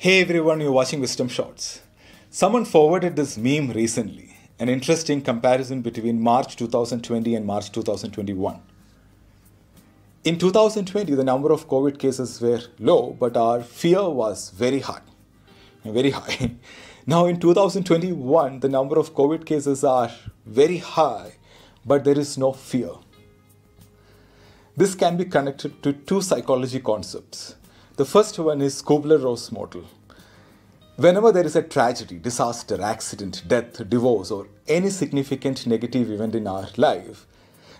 Hey everyone, you're watching Wisdom Shots. Someone forwarded this meme recently, an interesting comparison between March 2020 and March 2021. In 2020, the number of COVID cases were low, but our fear was very high. Very high. Now in 2021, the number of COVID cases are very high, but there is no fear. This can be connected to two psychology concepts. The first one is Kubler-Ross model. Whenever there is a tragedy, disaster, accident, death, divorce, or any significant negative event in our life,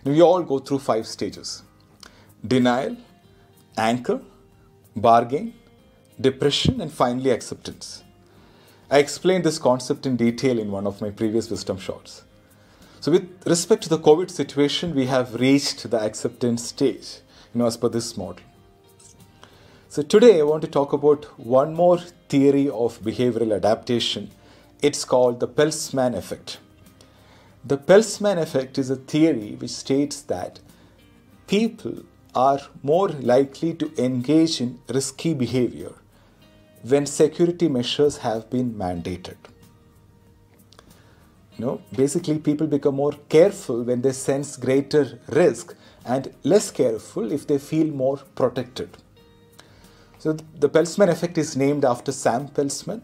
we all go through 5 stages. Denial, anchor, bargain, depression, and finally acceptance. I explained this concept in detail in one of my previous Wisdom Shots. So with respect to the COVID situation, we have reached the acceptance stage, as per this model. So today I want to talk about one more theory of behavioral adaptation. It's called the Peltzman effect. The Peltzman effect is a theory which states that people are more likely to engage in risky behavior when security measures have been mandated. Basically people become more careful when they sense greater risk and less careful if they feel more protected. So the Peltzman effect is named after Sam Peltzman.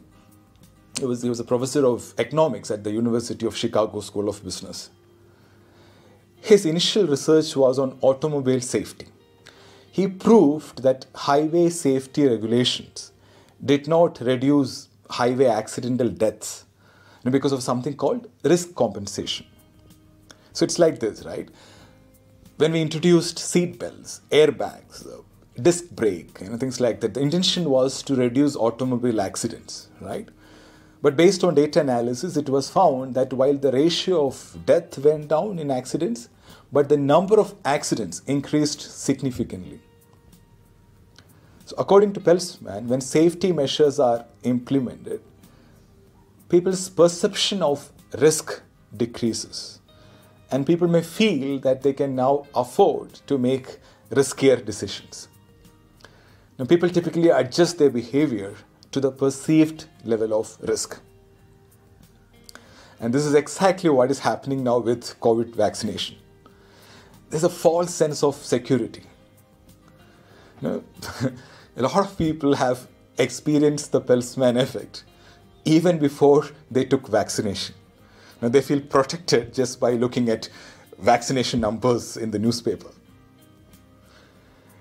He was a professor of economics at the University of Chicago School of Business. His initial research was on automobile safety. He proved that highway safety regulations did not reduce highway accidental deaths because of something called risk compensation. So it's like this, right? When we introduced seat belts, airbags, disc brake, things like that, the intention was to reduce automobile accidents, right? But based on data analysis, it was found that while the ratio of death went down in accidents, but the number of accidents increased significantly. So according to Peltzman, when safety measures are implemented, people's perception of risk decreases, and people may feel that they can now afford to make riskier decisions. Now, people typically adjust their behavior to the perceived level of risk. And this is exactly what is happening now with COVID vaccination. There's a false sense of security. A lot of people have experienced the Peltzman effect even before they took vaccination. Now, they feel protected just by looking at vaccination numbers in the newspaper.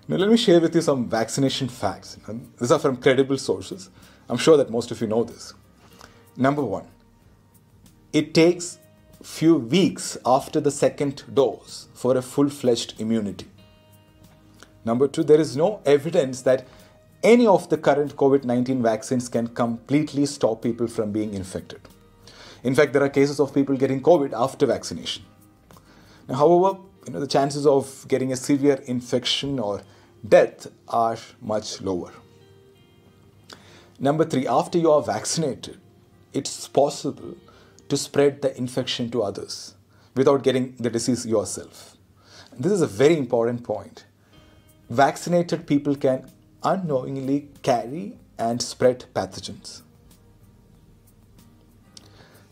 Now, let me share with you some vaccination facts. These are from credible sources. I'm sure that most of you know this. Number 1, it takes few weeks after the second dose for a full-fledged immunity. Number 2, there is no evidence that any of the current COVID-19 vaccines can completely stop people from being infected. In fact, there are cases of people getting COVID after vaccination. Now, however, the chances of getting a severe infection or death are much lower. Number 3, after you are vaccinated, it's possible to spread the infection to others without getting the disease yourself. This is a very important point. Vaccinated people can unknowingly carry and spread pathogens.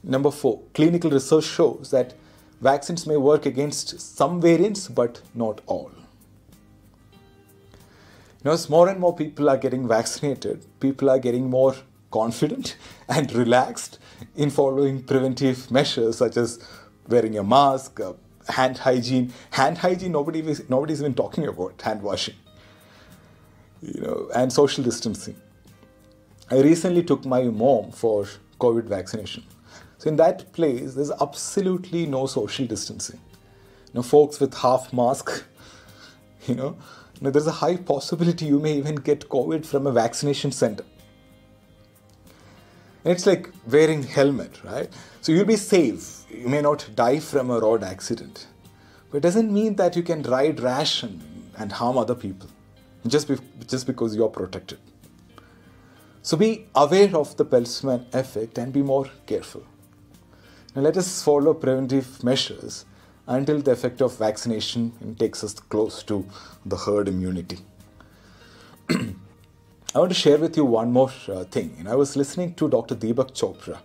Number 4, clinical research shows that vaccines may work against some variants, but not all. As more and more people are getting vaccinated, people are getting more confident and relaxed in following preventive measures such as wearing a mask, hand hygiene. Hand hygiene, nobody's even talking about hand washing. And social distancing. I recently took my mom for COVID vaccination. So in that place, there's absolutely no social distancing. Folks with half mask, there's a high possibility you may even get COVID from a vaccination center. And it's like wearing helmet, right? So you'll be safe. You may not die from a road accident. But it doesn't mean that you can ride rash and harm other people just because you're protected. So be aware of the Peltzman effect and be more careful. Now let us follow preventive measures until the effect of vaccination takes us close to the herd immunity. I want to share with you one more thing. I was listening to Dr. Deepak Chopra,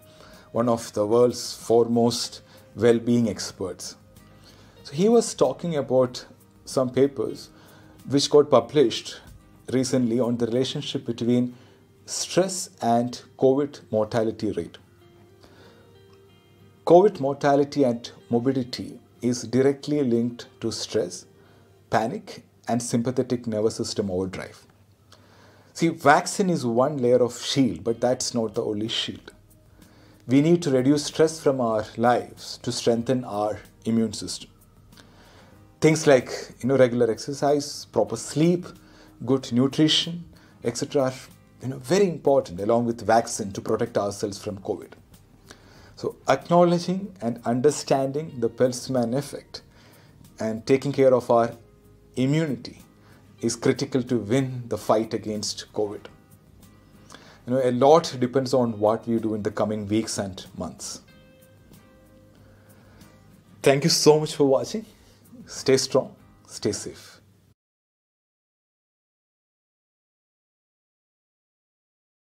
one of the world's foremost well-being experts. So he was talking about some papers which got published recently on the relationship between stress and COVID mortality rate. COVID mortality and morbidity is directly linked to stress, panic, and sympathetic nervous system overdrive. See, vaccine is one layer of shield, but that's not the only shield. We need to reduce stress from our lives to strengthen our immune system. Things like regular exercise, proper sleep, good nutrition, etc. are very important along with vaccine to protect ourselves from COVID. So acknowledging and understanding the Peltzman effect and taking care of our immunity is critical to win the fight against COVID. A lot depends on what we do in the coming weeks and months. Thank you so much for watching. Stay strong, stay safe.